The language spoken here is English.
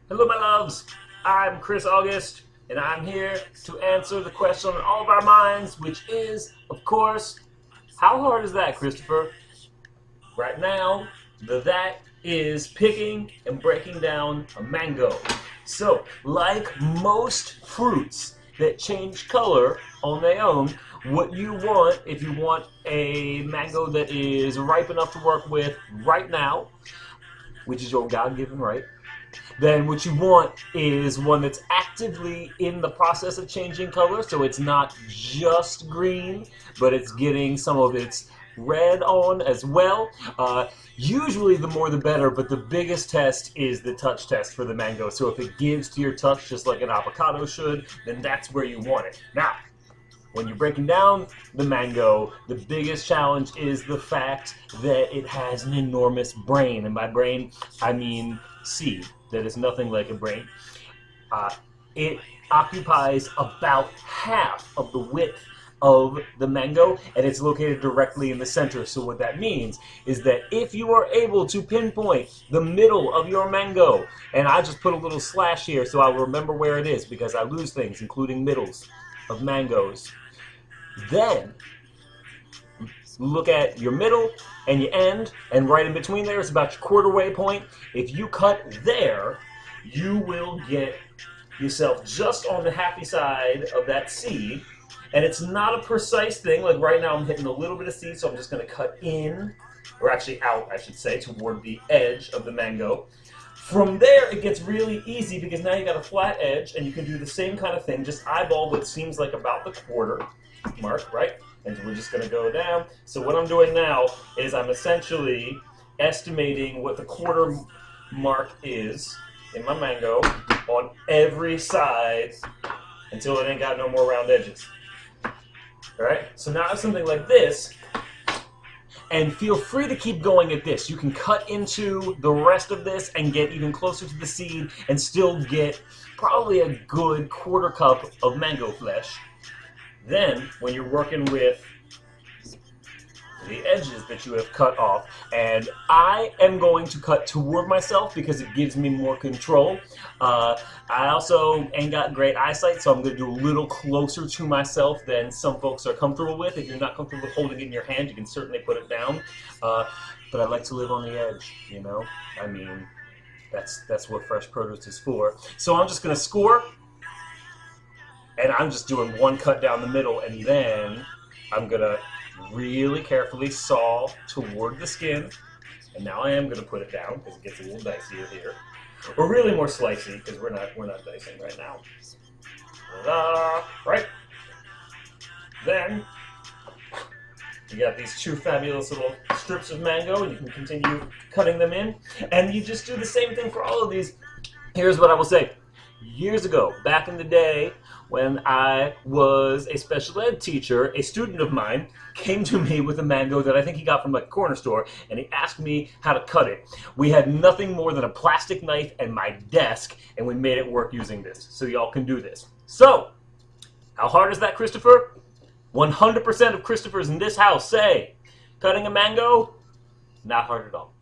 Hello, my loves. I'm Chris August, and I'm here to answer the question on all of our minds, which is, of course, how hard is that, Christopher? Right now, that is picking and breaking down a mango. So, like most fruits that change color on their own, what you want, if you want a mango that is ripe enough to work with right now, which is your God-given right, then what you want is one that's actively in the process of changing color, so it's not just green, but it's getting some of its red on as well. Usually the more the better, but the biggest test is the touch test for the mango. So if it gives to your touch just like an avocado should, then that's where you want it. Now, when you're breaking down the mango, the biggest challenge is the fact that it has an enormous brain. And by brain, I mean seed. That is nothing like a brain. It occupies about half of the width of the mango, and it's located directly in the center. So what that means is that if you are able to pinpoint the middle of your mango, and I just put a little slash here so I'll remember where it is because I lose things, including middles of mangoes, then look at your middle and your end, and right in between there is about your quarter way point. If you cut there, you will get yourself just on the happy side of that seed. And it's not a precise thing. Like right now I'm hitting a little bit of seed, so I'm just going to cut in, or actually out, I should say, toward the edge of the mango. From there, it gets really easy because now you got a flat edge, and you can do the same kind of thing, just eyeball what seems like about the quarter mark, right? And we're just going to go down. So what I'm doing now is I'm essentially estimating what the quarter mark is in my mango on every side until it ain't got no more round edges. Alright, so now I have something like this, and feel free to keep going at this. You can cut into the rest of this and get even closer to the seed and still get probably a good quarter cup of mango flesh. Then, when you're working with the edges that you have cut off, and I am going to cut toward myself because it gives me more control. I also ain't got great eyesight, so I'm going to do a little closer to myself than some folks are comfortable with. If you're not comfortable with holding it in your hand, you can certainly put it down. But I like to live on the edge, you know? I mean, that's what fresh produce is for. So I'm just going to score, and I'm just doing one cut down the middle, and then I'm going to really carefully saw toward the skin, and now I am going to put it down because it gets a little dicier here, or really more slicey because we're not dicing right now. Right. Then you got these two fabulous little strips of mango, and you can continue cutting them in, and you just do the same thing for all of these. Here's what I will say. Years ago, back in the day, when I was a special ed teacher, a student of mine came to me with a mango that I think he got from like a corner store, and he asked me how to cut it. We had nothing more than a plastic knife and my desk, and we made it work using this. So y'all can do this. So, how hard is that, Christopher? 100% of Christophers in this house say, cutting a mango, not hard at all.